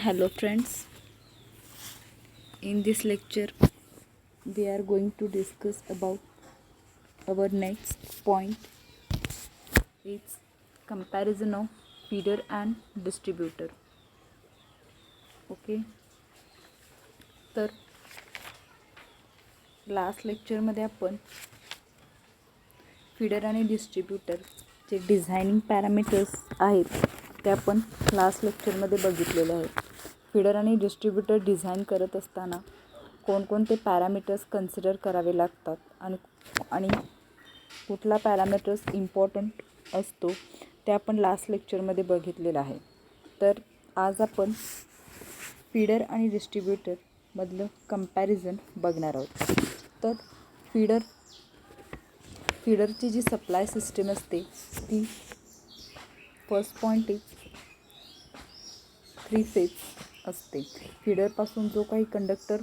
Hello friends, in this lecture we are going to discuss about our next point is comparison of feeder and distributor. Okay, तर last लेक्चरमध्ये आपण feeder आणि distributor जे designing parameters आहेत ते आपण last लेक्चरमध्ये बघितलेले आहेत. फीडर आणि डिस्ट्रीब्यूटर डिझाईन करत असताना कोणकोणते पॅरामीटर्स कन्सिडर करावे लागतात आणि कुठला पॅरामीटर्स इम्पॉर्टंट असतो ते आपण लास्ट लेक्चरमध्ये बघितलेलं आहे. तर आज आपण फीडर आणि डिस्ट्रीब्यूटरमधलं कंपॅरिझन बघणार आहोत. तर फीडरची जी सप्लाय सिस्टीम असते ती फर्स्ट पॉईंट इज 3 फेज असते. फीडरपासून जो काही कंडक्टर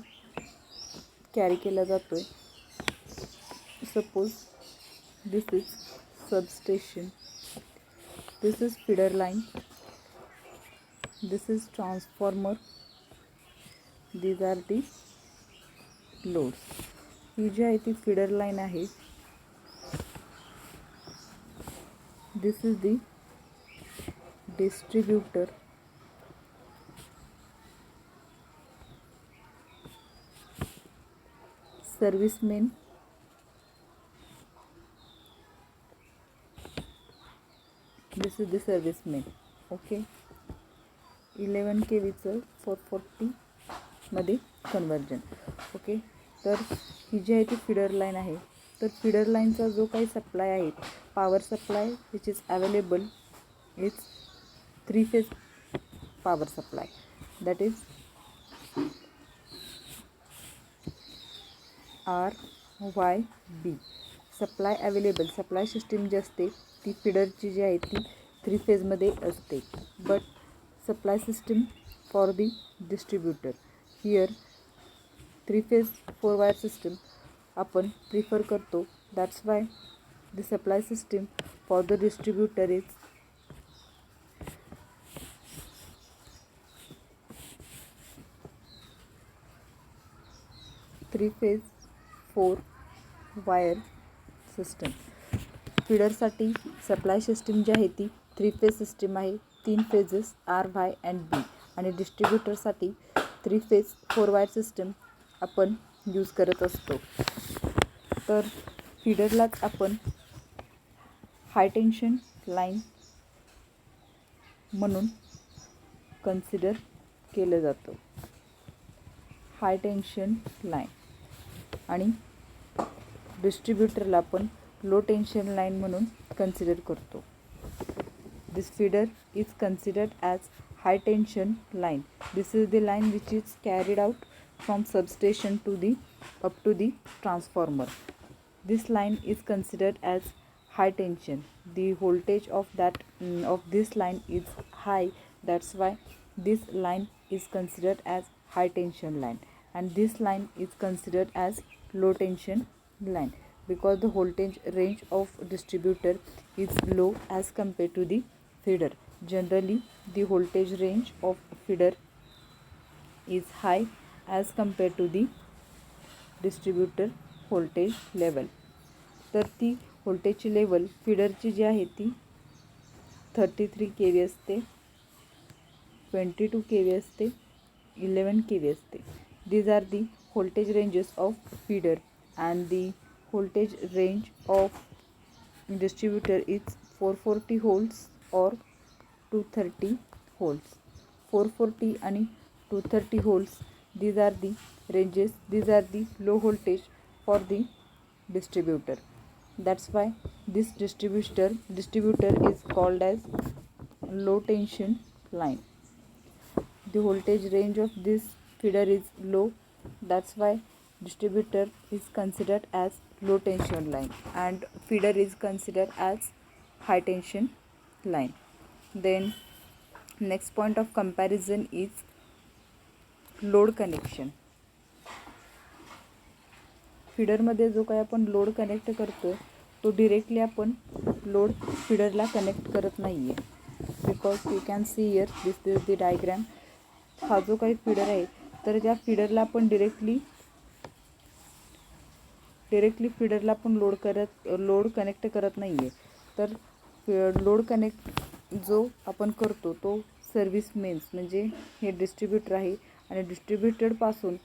कॅरी केला जातो आहे, suppose this is substation, this is feeder line, this is transformer, these are the loads. ही जी आहे ती फीडर लाईन आहे. This is the distributor, service mains, this is the service mains. Okay, 11 kVचं 440 मध्ये कन्वर्जन. ओके, तर ही जी आहे ती फीडर लाईन आहे. तर फीडर लाईनचा जो काही सप्लाय आहे, power supply which is available is 3 phase power supply, that is RYB. Supply available, supply system जी असते ती फीडरची जी आहे ती 3 फेजमध्ये असते. But supply system for the distributor here 3 phase 4 wire system आपण प्रिफर करतो. That's why the supply system for the distributor is 3 phase 4 wire system. फीडरसाठी सप्लाय सिस्टीम जी आहे ती 3 फेज सिस्टीम आहे, 3 फेजेस RY अँड B. आणि डिस्ट्रीब्यूटरसाठी 3 phase 4 wire system आपण यूज करत असतो. तर फीडरलाच आपण हाय टेन्शन लाईन म्हणून कन्सिडर केलं जातं, हाय टेन्शन लाईन. आणि डिस्ट्रीब्यूटरला आपण लो टेन्शन लाईन म्हणून कन्सिडर करतो. This feeder is considered as high tension line. This is the line which is carried out from substation up to the transformer. This line is considered as high tension. The voltage of this line is high. That's why this line is considered as high tension line, and this line is considered as low tension line because the voltage range of distributor is low as compared to the feeder. Generally, the voltage range of feeder is high as compared to the distributor voltage level. तर ती व्होल्टेजची level फीडरची जी आहे ती 33 kV असते, 22 kV असते, 11 kV असते. These are the voltage ranges of feeder, and the voltage range of distributor is 440 volts or 230 volts. 440 आणि 230 volts, these are the ranges, these are the low voltage for the distributor. That's why this distributor is called as low tension line. The voltage range of this feeder is low, that's why distributor is considered as low tension line and feeder is considered as high tension line. Then next point of comparison is load connection. फीडरमध्ये जो काही आपण load connect करतो तो directly आपण load फीडरला connect करत नाही आहे, because you can see here this is the diagram. हा जो काही फीडर आहे तर त्या फीडरला आपण डिरेक्टली फीडरला आपण लोड कनेक्ट करत नाही आहे. तर लोड कनेक्ट जो आपण करतो तो सर्व्हिस मेन्स म्हणजे हे डिस्ट्रीब्युटर आहे आणि डिस्ट्रीब्युटरपासून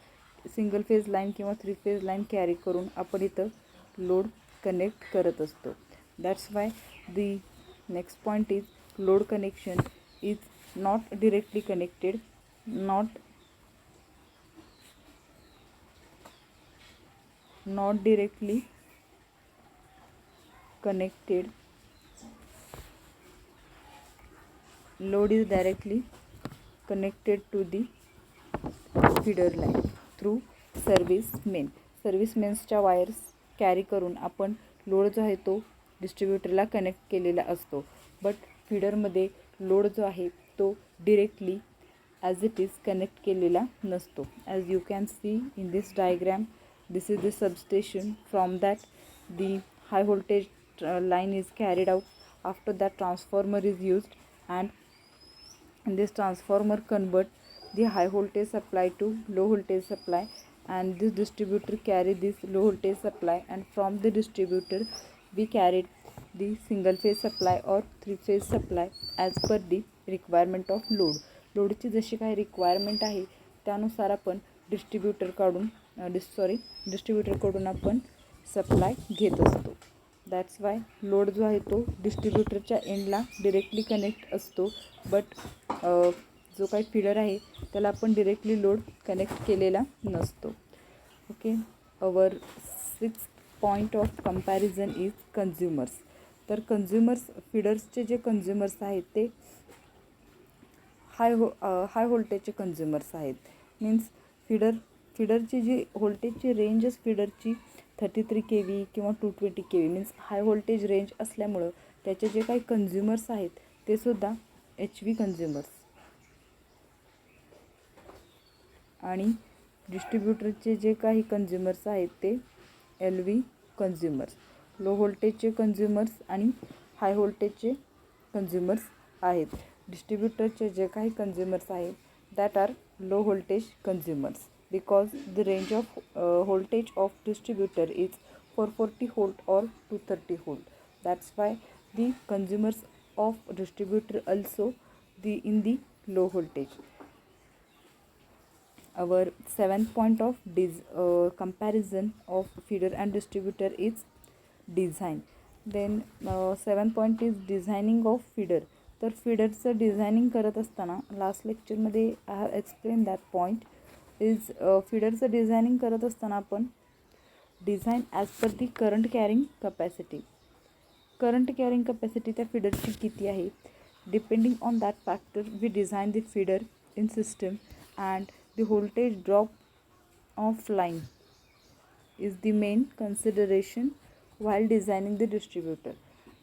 सिंगल फेज लाईन किंवा 3 फेज लाईन कॅरी करून आपण इथं लोड कनेक्ट करत असतो. That's Y the next point is load connection is not directly connected, not directly connected. Load is directly connected to the feeder line through service main. Service मेन्सच्या वायर्स carry करून आपण load जो आहे तो डिस्ट्रीब्युटरला connect केलेला असतो. बट फीडरमध्ये लोड जो आहे तो directly as it is connect केलेला नसतो. As you can see in this diagram, this is the substation. From that the high voltage line is carried out. After that transformer is used, and this transformer convert the high voltage supply to low voltage supply, and this distributor carry this low voltage supply, and from the distributor we carried the single phase supply or 3 phase supply as per the requirement of load. लोडची जशी काही requirement आहे त्यानुसार आपण डिस्ट्रीब्युटरकडून आपण supply घेत असतो. That's Y load जो आहे तो डिस्ट्रीब्युटरच्या एंडला डिरेक्टली कनेक्ट असतो. बट जो काही फीडर आहे त्याला आपण डिरेक्टली लोड कनेक्ट केलेला नसतो. Okay, our 6th point of comparison is consumers. तर फीडर्सचे जे कन्झ्युमर्स आहेत ते हाय व्होल्टेजचे कन्झ्युमर्स आहेत. मीन्स फीडरची जी व्होल्टेजची रेंजच फीडरची 33 kV किंवा 220 kV means high voltage range असल्यामुळं त्याचे जे काही कन्झ्युमर्स आहेत ते सुद्धा HV कन्झ्युमर्स. आणि डिस्ट्रीब्युटरचे जे काही कन्झ्युमर्स आहेत ते LV कन्झ्युमर्स. लो व्होल्टेजचे कन्झ्युमर्स आणि हाय व्होल्टेजचे कन्झ्युमर्स आहेत. डिस्ट्रीब्युटरचे जे काही कन्झ्युमर्स आहेत that are low voltage consumers because the range of voltage of distributor is 440 volt or 230 volt. That's why the consumers of distributor also in the low voltage. Our 7th point of comparison of feeder and distributor is design. Then 7th point is designing of feeder. तर फीडरचं designing करत असताना last लेक्चरमध्ये I have explain that point is फीडरचं designing करत असताना आपण design as per the current carrying capacity. Current carrying capacity त्या फीडरची किती आहे, depending on that factor we design the feeder in system and the voltage drop of line is the main consideration while designing the distributor.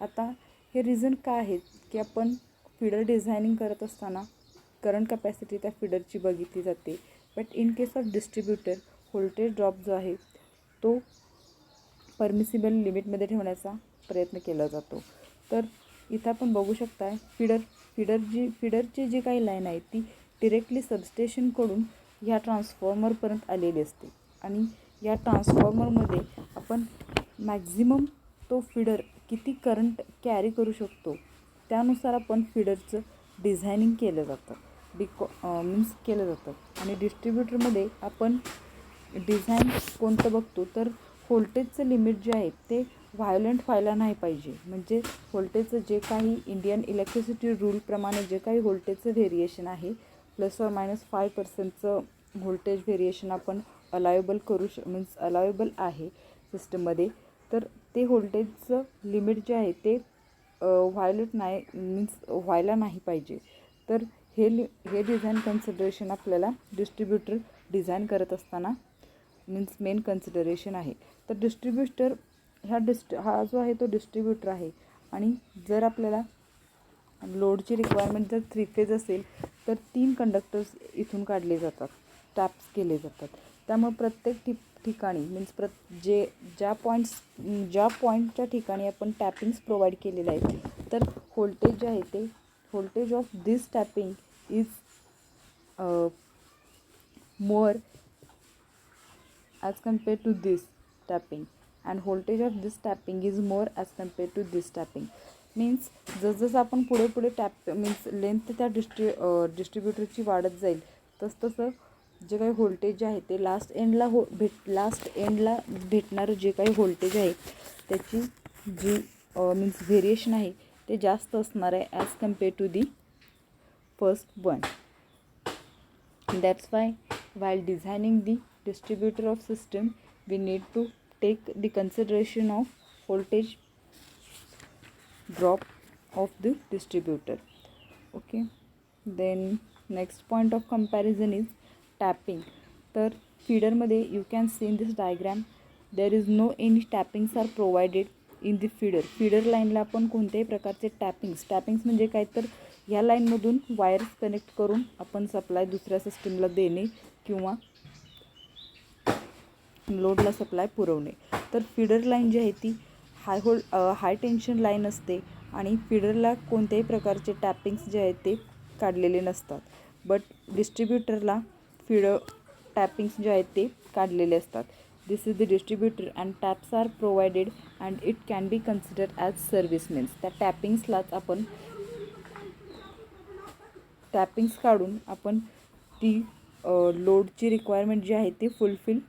आता हे reason काय आहेत की आपण फीडर डिझायनिंग करत असताना करंट कपॅसिटी त्या फीडरची बघितली जाते. But in case of distributor voltage drop जो आहे तो परमिसिबल लिमिटमध्ये ठेवण्याचा प्रयत्न केला जातो. तर इथं आपण बघू शकता फीडरची जी काही लाईन आहे ती डिरेक्टली सबस्टेशनकडून ह्या ट्रान्सफॉर्मरपर्यंत आलेली असते आणि या ट्रान्सफॉर्मरमध्ये आपण मॅक्झिमम तो फीडर किती करंट कॅरी करू शकतो त्यानुसार आपण फीडरचं डिझायनिंग केलं जातं केलं जातं. आणि डिस्ट्रीब्युटरमध्ये आपण डिझाईन कोणतं बघतो तर व्होल्टेजचं लिमिट जे आहे ते व्हायोलंट व्हायला नाही पाहिजे. म्हणजे व्होल्टेजचं जे काही इंडियन इलेक्ट्रिसिटी रूलप्रमाणे जे काही व्होल्टेजचं व्हेरिएशन आहे ±5% व्होल्टेज व्हेरिएशन आपण अलावेबल अलावेबल आहे सिस्टममध्ये. तर ते व्होल्टेजचं लिमिट जे आहे ते व्हायला नाही पाहिजे. तर हे डिझाईन कन्सिडरेशन आपल्याला डिस्ट्रीब्युटर डिझाईन करत असताना मेन कन्सिडरेशन आहे. तर डिस्ट्रीब्युटर हा जो आहे तो डिस्ट्रीब्युटर आहे आणि जर आपल्याला लोडची रिक्वायरमेंट जर 3 फेज असेल तर 3 कंडक्टर्स इथून काढले जातात, टॅप्स केले जातात. त्यामुळे प्रत्येक ठिकाणी ज्या पॉईंटच्या ठिकाणी आपण टॅपिंग्स प्रोव्हाइड केलेले आहेत तर व्होल्टेज जे आहे ते voltage of this tapping is more as compared to this tapping, and voltage of this tapping is more as compared to this tapping. Means जसजसं आपण पुढे पुढे टॅप मीन्स लेंथ त्या डिस्ट्रीब्युटरची वाढत जाईल तसतसं जे काही व्होल्टेज आहे ते लास्ट एंडला भेटणारं जे काही व्होल्टेज आहे त्याची जी मीन्स व्हेरिएशन आहे ते जास्त असणार आहे as compare to the first one. That's why while designing the distributor of system we need to take the consideration of voltage drop of the distributor. Okay, then next point of comparison is tapping. तर feeder मध्ये you can see in this diagram there is no any tappings are provided in the feeder लाईनला आपण कोणत्याही प्रकारचे टॅपिंग्स म्हणजे काय तर ह्या लाईनमधून वायर्स कनेक्ट करून आपण सप्लाय दुसऱ्या सिस्टीमला देणे किंवा लोडला सप्लाय पुरवणे. तर फीडर लाईन जी आहे ती हाय टेन्शन लाईन असते आणि फीडरला कोणत्याही प्रकारचे टॅपिंग्स जे आहेत ते काढलेले नसतात. बट डिस्ट्रीब्युटरला टॅपिंग्स जे आहेत ते काढलेले असतात. This is the distributor and taps are provided and it can be considered as service. Means त्या टॅपिंग्सलाच आपण टॅपिंग्स काढून आपण ती लोडची रिक्वायरमेंट जी आहे ती फुलफिल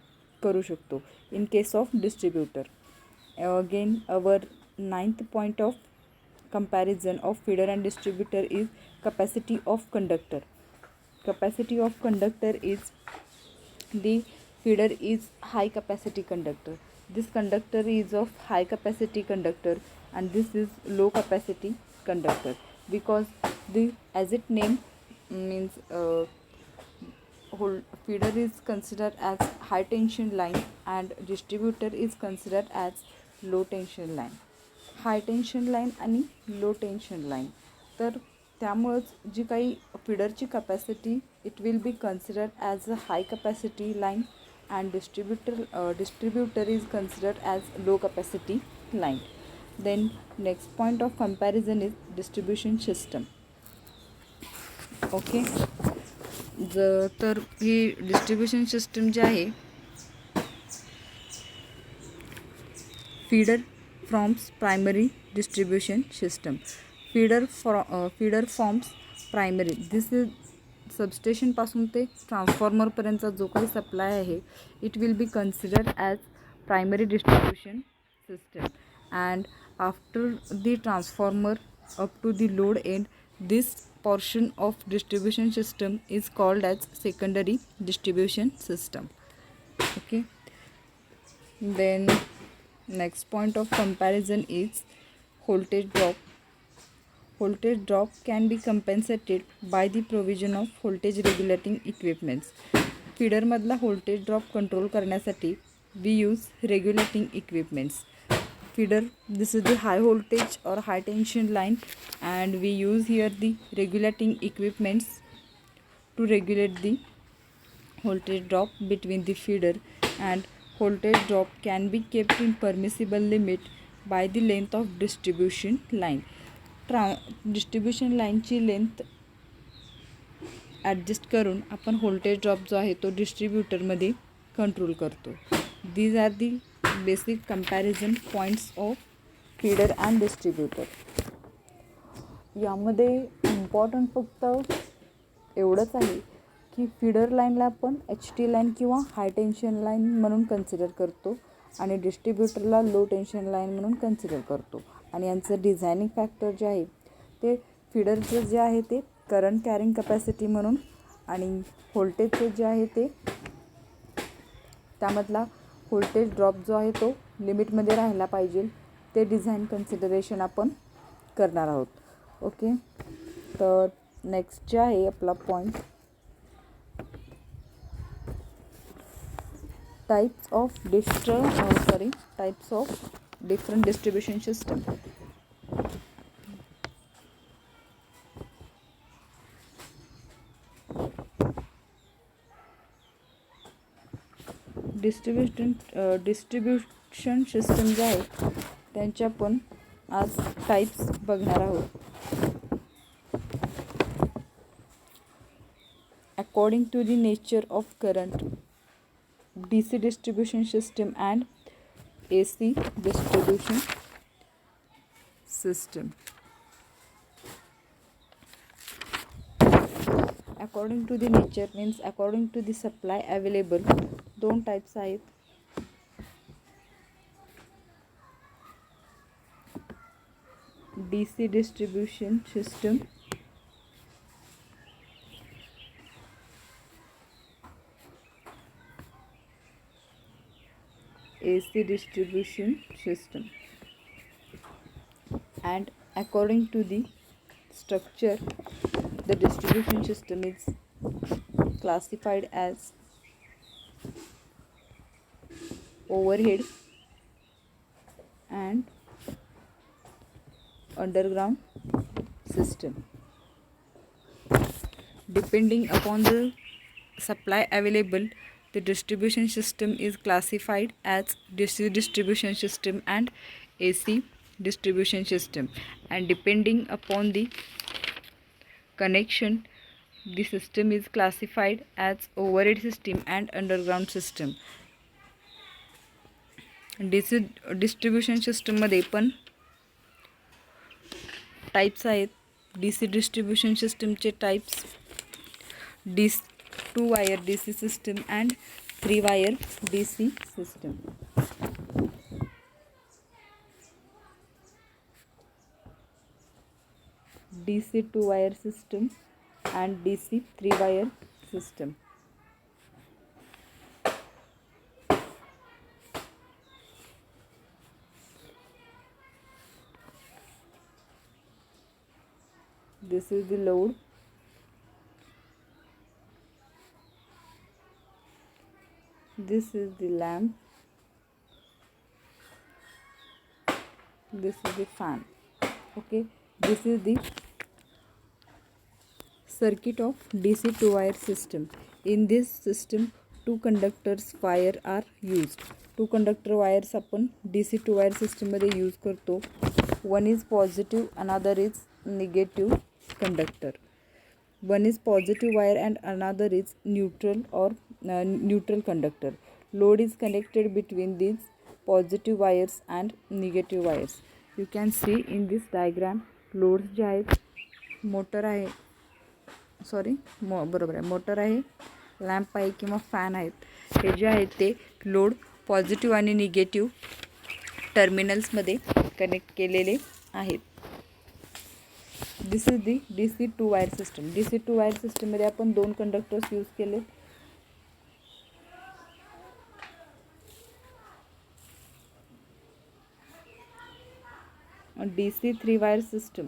करू शकतो in case of distributor. Again our 9th point of comparison of feeder and distributor is capacity of conductor. Capacity of conductor is the feeder is high capacity conductor. This conductor is of high capacity conductor and this is low capacity conductor because the as it name means feeder is considered as high tension line and distributor is considered as low tension line. High tension line आणि low tension line. तर त्यामुळंच जी काही फीडरची capacity it will be considered as a high capacity line and distributor is considered as low capacity line. Then next point of comparison is distribution system. Okay, तर ही distribution system जी आहे feeder forms primary distribution system. Feeder forms primary. This is substation पासून ते transformer पर्यंतचा जो काही supply आहे it will be considered as primary distribution system and after the transformer up to the load and this portion of distribution system is called as secondary distribution system. Okay, then next point of comparison is voltage drop. Voltage drop can be compensated by the provision of voltage regulating equipments. Feeder मधला voltage drop control करण्यासाठी we use regulating equipments. Feeder, this is the high voltage or high tension line and we use here the regulating equipments to regulate the voltage drop between the feeder, and voltage drop can be kept in permissible limit by the length of distribution line. Distribution लाईनची length adjust करून आपण voltage drop जो आहे तो डिस्ट्रीब्युटरमध्ये control करतो. These are the basic comparison points of feeder and distributor. यामध्ये important फक्त एवढंच आहे की फीडर लाईनला आपण HT लाईन किंवा हाय टेन्शन लाईन म्हणून कन्सिडर करतो आणि डिस्ट्रीब्युटरला लो टेन्शन लाईन म्हणून कन्सिडर करतो. आणि यांचं डिझायनिंग फॅक्टर जे आहे ते फीडरचं जे आहे ते करंट कॅरिंग कॅपॅसिटी म्हणून आणि व्होल्टेजचं जे आहे ते त्यामधला व्होल्टेज ड्रॉप जो आहे तो लिमिटमध्ये राहायला पाहिजे ते डिझाईन कन्सिडरेशन आपण करणार आहोत. ओके, तर नेक्स्ट जे आहे आपला point types of different distribution system. Distribution system जे आहेत त्यांचे आपण आज टाइप्स बघणार आहोत. according to the nature of current, DC distribution system and AC distribution system. According to the nature means according to the supply available. दोन types आहेत. DC distribution system AC distribution system, and according to the structure the distribution system is classified as overhead and underground system. Depending upon the supply available, the distribution system is classified as DC distribution system and AC distribution system, and depending upon the connection, the system is classified as overhead system and underground system. DC distribution system मध्ये पण types आहेत. DC distribution system चे types 2 wire DC system and 3 wire DC system. DC 2 wire system and DC 3 wire system. This is the load. This is the lamp. This is the fan. Okay, this is the circuit of DC 2 wire system. In this system, 2 conductors wire are used. 2 conductor wires आपण DC 2 wire system मध्ये use करतो. One is positive, another is negative conductor. One is positive wire and another is neutral or neutral conductor. Load is connected between these positive wires and negative wires. You can see in this diagram loads जे आहेत, motor आहे, बरोबर आहे, motor आहे, lamp आहे किंवा fan आहेत. हे जे आहेत ते लोड पॉझिटिव्ह आणि निगेटिव्ह टर्मिनल्समध्ये कनेक्ट केलेले आहेत. This is the DC 2 wire system. DC 2 wire सिस्टममध्ये आपण 2 कंडक्टर्स यूज केले. DC 3 wire system.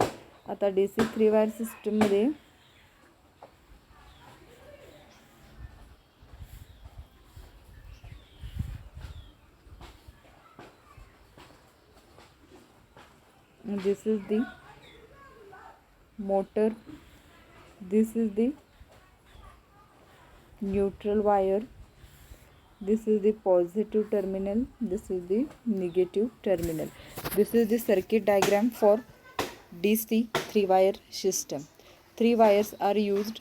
आता DC 3 वायर सिस्टममध्ये this is the motor, this is the neutral wire, this is the positive terminal, this is the negative terminal. This is the circuit diagram for DC 3 wire system. 3 wires are used,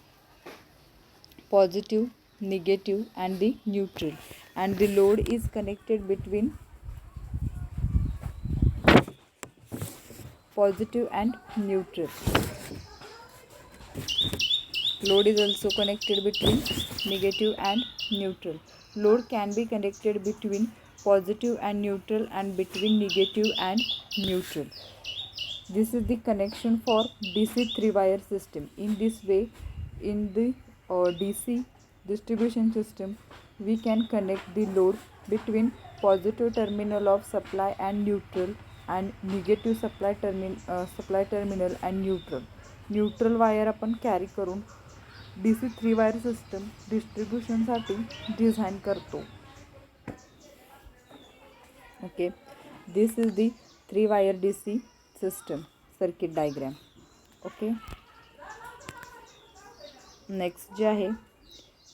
positive, negative and the neutral, and the load is connected between positive and neutral. Load is also connected between negative and neutral. Load can be connected between positive and neutral and between negative and neutral. This is the connection for DC 3 wire system. In this way, in the DC distribution system, we can connect the load between positive terminal of supply and neutral and negative supply terminal and neutral. Neutral wire आपण carry करून DC 3 wire system डिस्ट्रीब्युशनसाठी design करतो. Okay, this is the 3 wire DC system circuit diagram. Okay, next जे आहे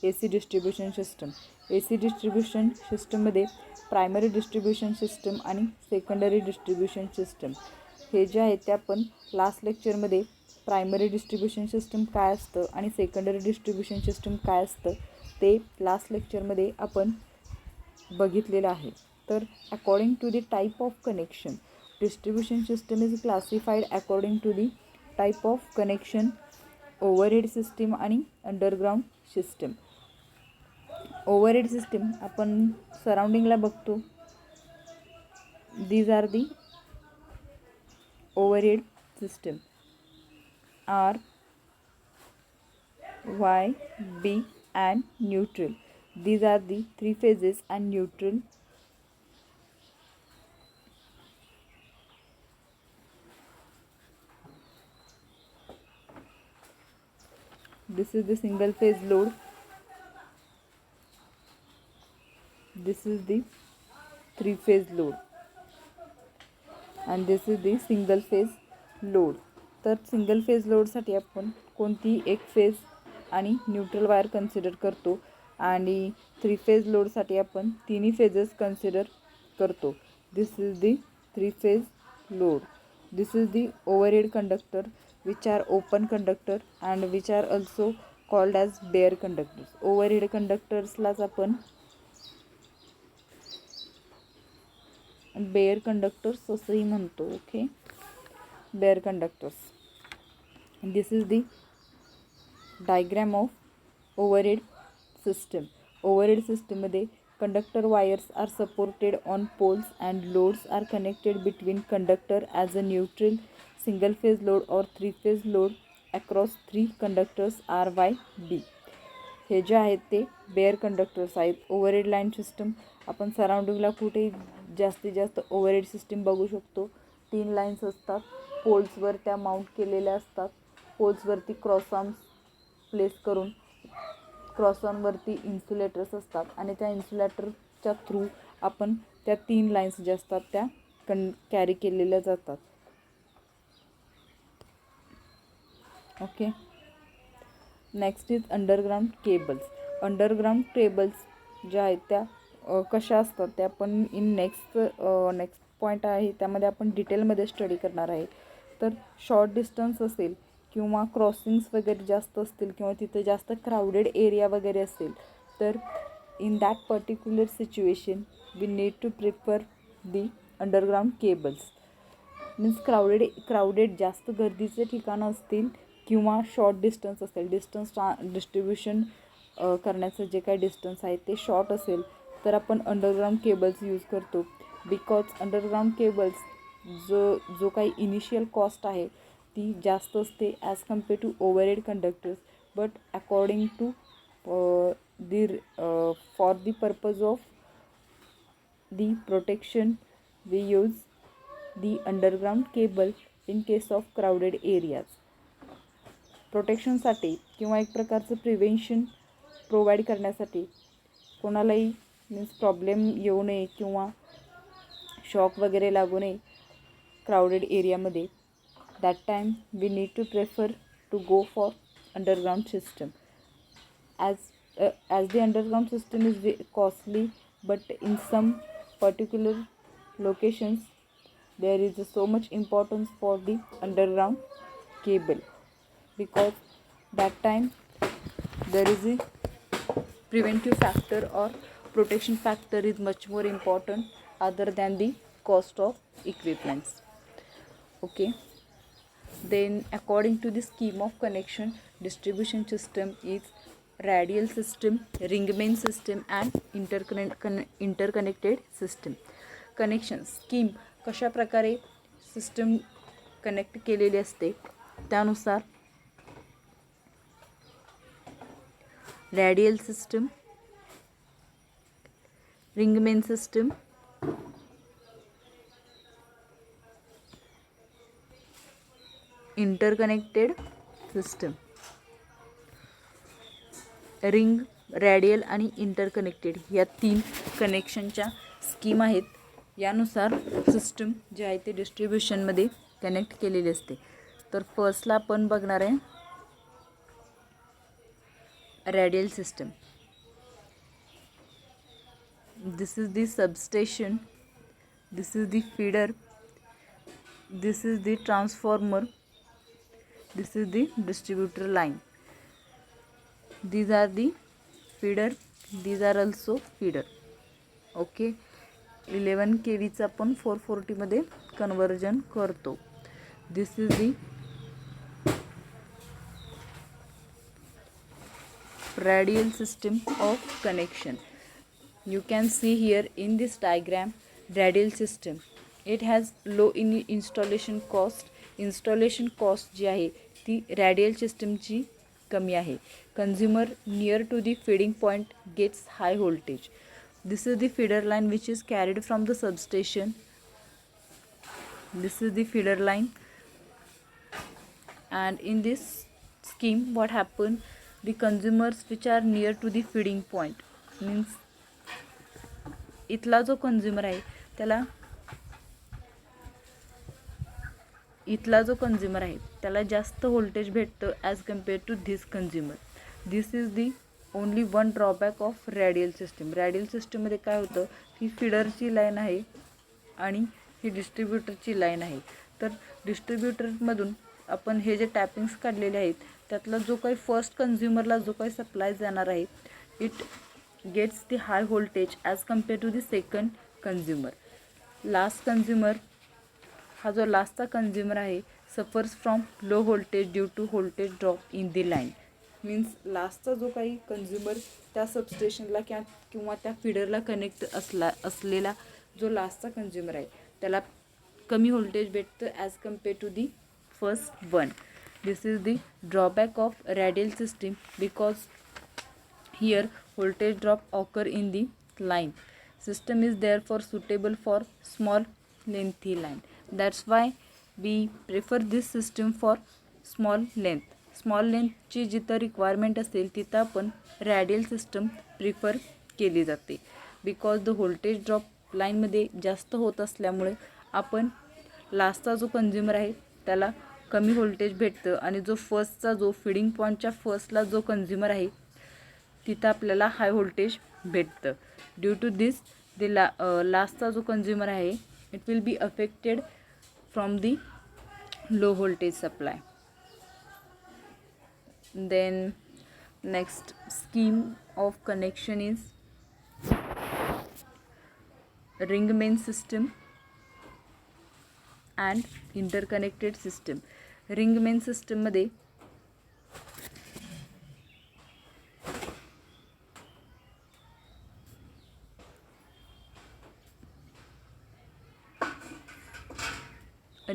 AC distribution system. AC distribution सिस्टममध्ये primary distribution system आणि secondary distribution system हे जे आहे ते आपण लास्ट लेक्चरमध्ये प्रायमरी डिस्ट्रीब्युशन सिस्टम काय असतं आणि सेकंडरी डिस्ट्रीब्युशन सिस्टम काय असतं ते लास्ट लेक्चरमध्ये आपण बघितलेलं आहे. तर according to the type of connection distribution system is classified according to the type of connection, overhead system आणि अंडरग्राऊंड सिस्टम. ओव्हरहेड सिस्टीम आपण सराउंडिंगला बघतो. These are the overhead system R, Y, B and neutral. These are the three phases and neutral. This is the single phase load. This is the three phase load. and this is the single phase load. तर single phase लोडसाठी आपण कोणती एक phase आणि neutral wire consider करतो आणि three phase लोडसाठी आपण तिन्ही फेजेस कन्सिडर करतो. This is the three phase load. This is the overhead conductor which are open conductor and which are also called as bare conductors. Overhead कंडक्टर्सलाच आपण bare conductors असंही म्हणतो. Okay, bare conductors. This is the diagram of overhead system. Overhead सिस्टममध्ये conductor wires are supported on poles and loads are connected between conductor as a neutral, single phase load और three phase load across three conductors R Y B. हे जे आहेत ते bare conductors आहेत. Overhead line system आपण सराउंडिंगला कुठेही जास्तीत जास्त ओव्हरहेड सिस्टीम बघू शकतो. 3 लाईन्स असतात, पोल्सवर त्या माउंट केलेल्या असतात. पोल्सवरती क्रॉस आर्म्स प्लेस करून क्रॉस आर्मवरती इन्सुलेटर्स असतात आणि त्या इन्सुलेटरच्या थ्रू आपण त्या 3 लाईन्स ज्या असतात त्या कॅरी केलेल्या जातात. Okay, next is underground cables. Underground cables ज्या आहेत त्या कशा असतात त्या आपण नेक्स्ट पॉईंट आहे त्यामध्ये आपण डिटेलमध्ये स्टडी करणार आहे. तर शॉर्ट डिस्टन्स असेल किंवा क्रॉसिंग्स वगैरे जास्त असतील किंवा तिथे जास्त क्राउडेड एरिया वगैरे असेल तर in that particular situation we need to prefer the underground cables. Means crowded जास्त गर्दीचे ठिकाणं असतील किंवा शॉर्ट डिस्टन्स असेल, डिस्ट्रीब्युशन करण्याचं जे काही डिस्टन्स आहे ते शॉर्ट असेल तर आपण अंडरग्राउंड केबल्स यूज करतो. बिकॉज अंडरग्राउंड केबल्स जो काही इनिशियल कॉस्ट आहे ती जास्त असते as compare to overhead conductors. But according to for the purpose of the protection we use the underground cable in case of crowded areas. प्रोटेक्शनसाठी किंवा एक प्रकारचं प्रिव्हेन्शन प्रोव्हाइड करण्यासाठी कोणालाही मीन्स प्रॉब्लेम येऊ नये किंवा शॉक वगैरे लागू नये क्राउडेड एरियामध्ये, that time we need to prefer to go for underground system. As the underground system is costly but in some particular locations there is so much importance for the underground cable because that time there is a preventive factor or protection factor is much more important other than the cost of equipments. Okay, then according to the scheme of connection, distribution system is radial system, ring main system and interconnected system. Connection scheme कशा प्रकारे system connect केलेली असते त्यानुसार radial system, ring main system, interconnected system. Ring, radial आणि interconnected या 3 कनेक्शनच्या scheme आहेत. यानुसार सिस्टम जे आहे ते डिस्ट्रीब्युशनमध्ये कनेक्ट केलेली असते. तर फर्स्टला आपण बघणार आहे radial system. This is the substation, this is the feeder, this is the transformer, This is the distributor line. These are the feeder, these are also feeder. Okay, 11 kVचं आपण 440 मध्ये कन्वर्जन करतो. This is the radial system of connection. You can see here in this diagram radial system. It has low installation cost. Installation cost जी आहे ती radial system ची कमी आहे. Consumer near to the feeding point gets high voltage. This is the feeder line which is carried from the substation. This is the feeder line, and in this scheme what happened, the consumers which are near to the feeding point means इथला जो consumer आहे त्याला जास्त voltage भेटतं as compare to this consumer. This is the only one drawback of radial system. Radial सिस्टीममध्ये काय होतं, ही फीडरची line आहे आणि ही डिस्ट्रीब्युटरची लाईन आहे. तर डिस्ट्रीब्युटरमधून आपण हे जे टॅपिंग्स काढलेले आहेत त्यातला जो काही फर्स्ट कंझ्युमरला जो काही सप्लाय जाणार आहे, it gets the high voltage as compare to the second consumer. Last consumer, हा जो लास्टचा कंझ्युमर आहे, suffers from low voltage due to voltage drop in the line. Means लास्टचा जो काही कंझ्युमर त्या सबस्टेशनला किंवा त्या फीडरला कनेक्ट असलेला जो लास्टचा कंझ्युमर आहे त्याला कमी व्होल्टेज भेटतं as compare to the first one. This is the drawback of radial system because here voltage drop occur in the line. System is therefore suitable for small lengthy line. That's why we prefer this system for small length. Small length ची जिथं requirement असेल तिथं आपण radial system prefer केली जाते. Because the voltage drop लाईनमध्ये जास्त होत असल्यामुळे आपण लास्टचा जो कंझ्युमर आहे त्याला कमी व्होल्टेज भेटतं आणि जो फीडिंग पॉईंटच्या फर्स्टला जो कंझ्युमर आहे तिथं आपल्याला हाय व्होल्टेज भेटतं. ड्यू टू दिस लास्टचा जो कंझ्युमर आहे it will be affected from the low voltage supply. Then next scheme of connection is ring main system and interconnected system. Ring main सिस्टममध्ये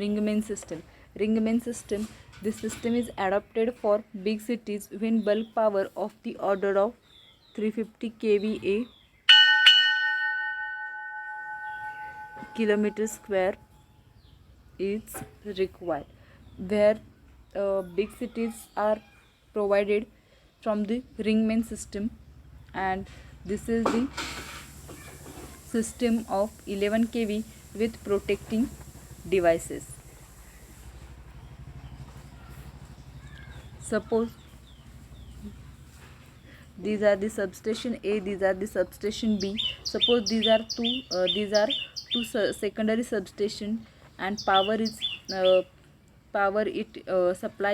Ring main system. This system is adapted for big cities when bulk power of the order of 350 kVA kilometer square is required. Where big cities are provided from the ring main system, and this is the system of 11 kV with protecting devices. Suppose these are the substation A, these are the substation B. Suppose these are two secondary substation, and supply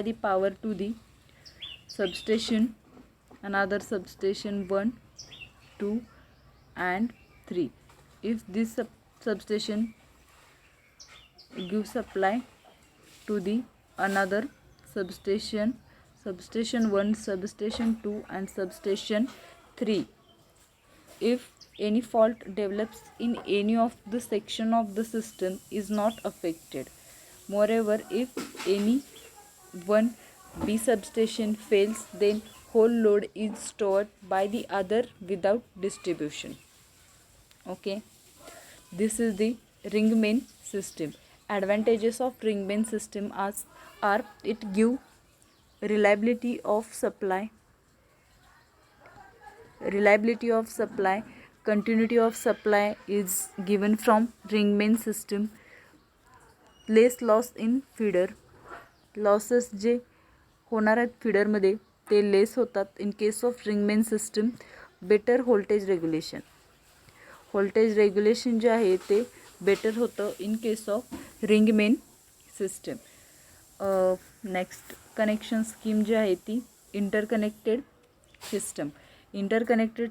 the power to the substation, another substation 1, 2 and 3. If this substation give supply to the another substation 1, substation 2 and substation 3, if any fault develops in any of the section of the system is not affected. Moreover, if any one B substation fails, then whole load is stored by the other without distribution. Okay, this is the ring main system. Advantages of ring main system are it give reliability of supply, continuity of supply is given from ring main system, less loss in feeder. Losses जे होणार आहेत फीडरमध्ये ते less होतात in case of ring main system. Better voltage regulation जे आहे ते better होतं in case of ring main system. Next connection scheme जी आहे ती इंटरकनेक्टेड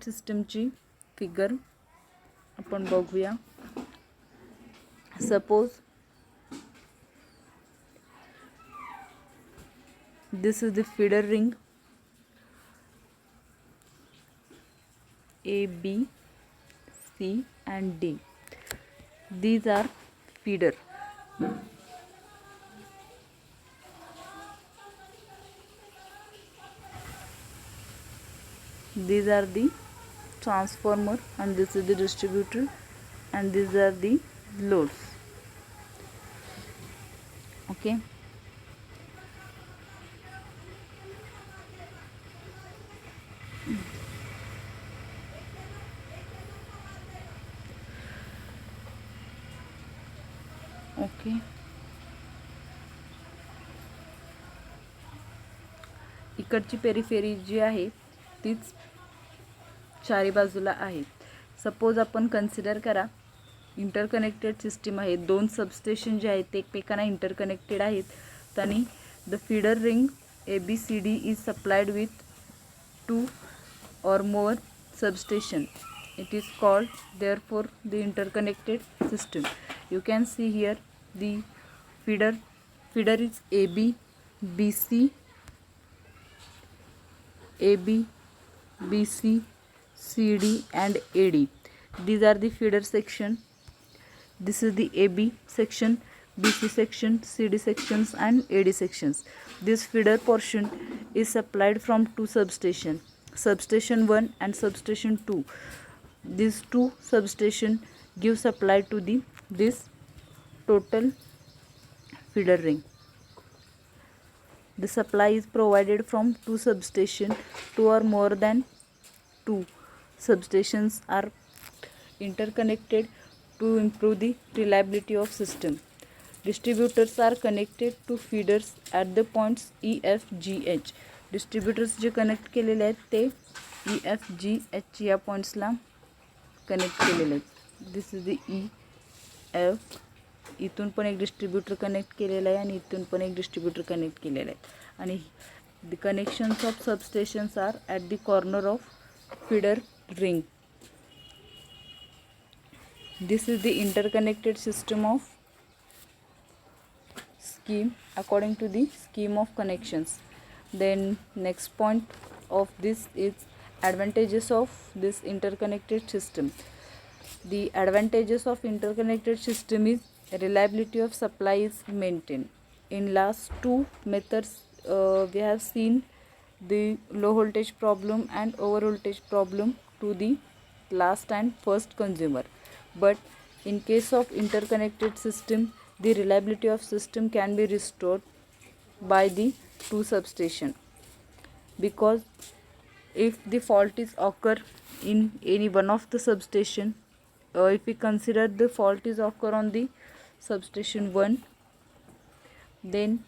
सिस्टमची फिगर आपण बघूया. Suppose this is the feeder ring A, B, C and D. These are feeder. These are the transformer and this is the distributor and these are the loads. Okay. Okay. इकडची periphery जी आहे तीच चारी बाजूला आहे. Suppose आपण consider करा interconnected system आहे. दोन सबस्टेशन जे आहेत ते एकमेकांना इंटरकनेक्टेड आहेत आणि the feeder ring ABCD is supplied with 2 or more substation. It is called therefore the interconnected system. You can see here the feeder is AB, BC, CD and AD. These are the feeder section. This is the AB section, BC section, CD sections and AD sections. This feeder portion is supplied from two substations, substation 1 and substation 2. These two substation give supply to this total feeder ring. The supply is provided from two substation. Two or more than two substations are interconnected to improve the reliability of system. Distributors are connected to feeders at the points E, F, G, H. Distributors जे connect केलेले आहेत ते EFGH या पॉईंट्सला connect केलेले आहेत. This is the EF. इथून पण एक डिस्ट्रीब्युटर कनेक्ट केलेला आहे आणि इथून पण एक डिस्ट्रीब्युटर कनेक्ट केलेला आहे आणि the connections of substations are at the corner of feeder ring. This is the interconnected system of scheme according to the scheme of connections. Then next point of this is advantages of this interconnected system. The advantages of interconnected system is reliability of supply is maintained. In last two methods we have seen the low voltage problem and over voltage problem to the last and first consumer, but in case of interconnected system the reliability of system can be restored by the two substation, because if the fault is occur in any one of the substation, if we consider the fault is occur on the substation 1, then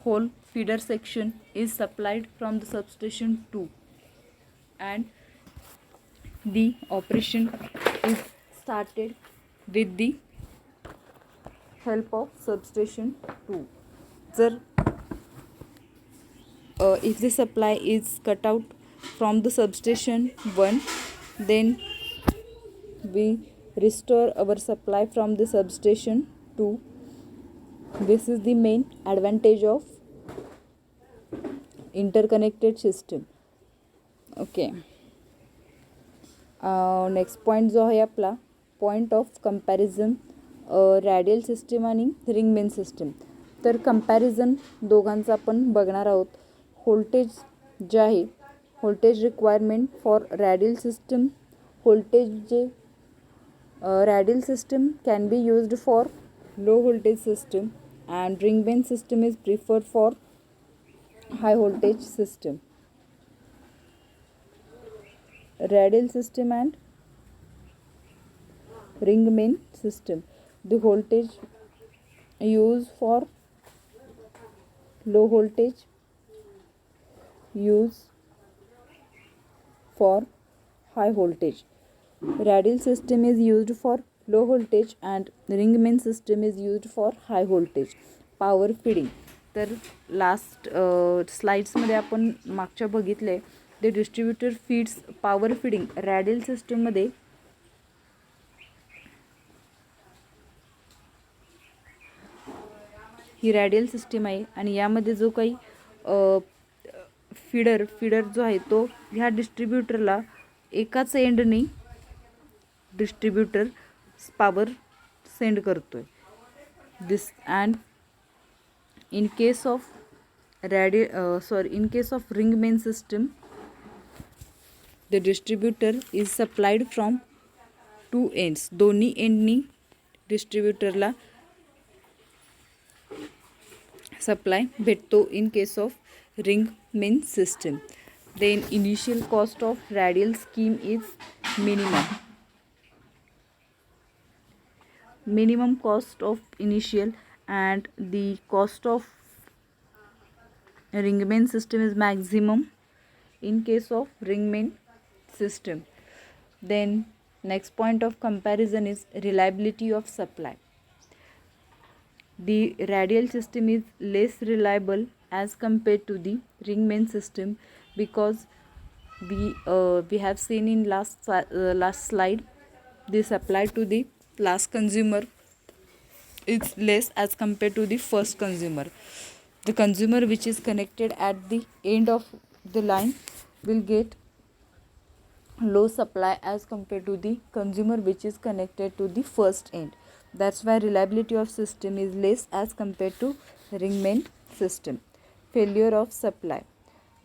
whole feeder section is supplied from the substation 2 and the operation is started with the help of substation 2. Sir, if the supply is cut out from the substation 1, then we restore our supply from the substation 2. This is the main advantage of interconnected system. Okay. Next point जो आहे आपला point of comparison radial system आणि ring main system. तर comparison दोघांचं आपण बघणार आहोत. Voltage जे आहे voltage requirement for radial system. Voltage जे radial system can be used for low voltage system and ring main system is preferred for high voltage system. Radial system and ring main system. The voltage used for low voltage, used for high voltage. Radial system is used for low voltage and ring main system is used for high voltage power feeding. तर last स्लाइड्समध्ये आपण मागच्या बघितले the distributor feeds power feeding radial सिस्टममध्ये ही radial system आहे आणि यामध्ये जो काही फीडर जो आहे तो ह्या डिस्ट्रीब्युटरला एकाच एंडनी डिस्ट्रीब्युटर पॉवर सेंड करतोय. दिस and in case of ring main system, the distributor is supplied from two ends. दोन्ही एंडनी डिस्ट्रीब्युटरला सप्लाय भेटतो in case of ring main system. Then initial cost of radial scheme is minimum cost of initial, and the cost of ring main system is maximum in case of ring main system. Then next point of comparison is reliability of supply. The radial system is less reliable as compared to the ring main system because we have seen in last slide the supply to the last consumer is less as compared to the first consumer. The consumer which is connected at the end of the line will get low supply as compared to the consumer which is connected to the first end. That's why reliability of system is less as compared to ring main system. Failure of supply.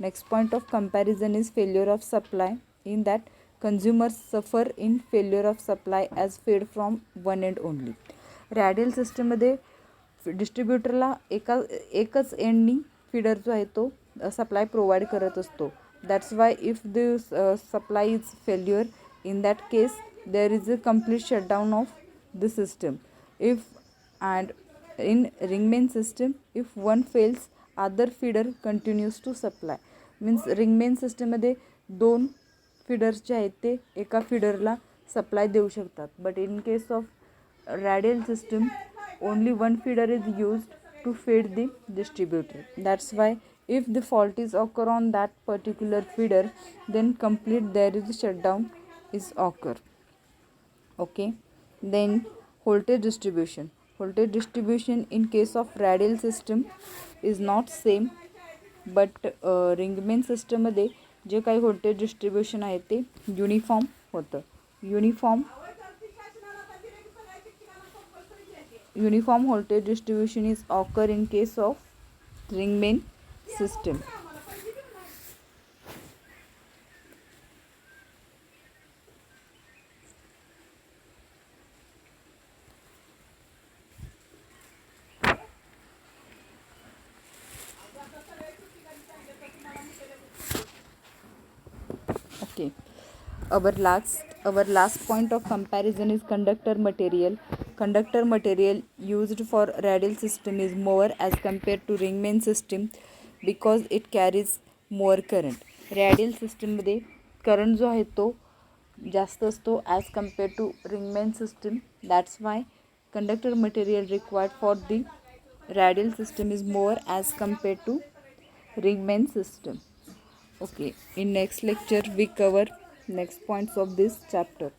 Next point of comparison is failure of supply, in that consumers suffer in failure of supply as fed from one end only. Radial सिस्टममध्ये डिस्ट्रीब्युटरला एकच एंडनी feeder जो आहे तो supply provide करत असतो. That's why if the supply is failure, in that case there is a complete shutdown of the system. If and in ring main system if one fails other feeder continues to supply. Means ring main सिस्टममध्ये दोन feeders जे आहेत ते एका फीडरला supply देऊ शकतात. But in case of radial system only one feeder is used to feed the distributor. That's why if the fault is occur on that particular feeder, then complete there is a shutdown is occur. Okay, then voltage distribution. Voltage distribution in case of radial system is not same, but ring main system मध्ये जे काही voltage distribution आहे ते uniform होतं. Uniform voltage distribution is occur in case of ring main system. Okay, our last point of comparison is conductor material. Conductor material used for radial system is more as compared to ring main system because it carries more current. Radial सिस्टममध्ये current जो आहे तो जास्त असतो as compare to ring main system. That's why conductor material required for the radial system is more as compare to ring main system. Okay, in next lecture we cover next points of this chapter.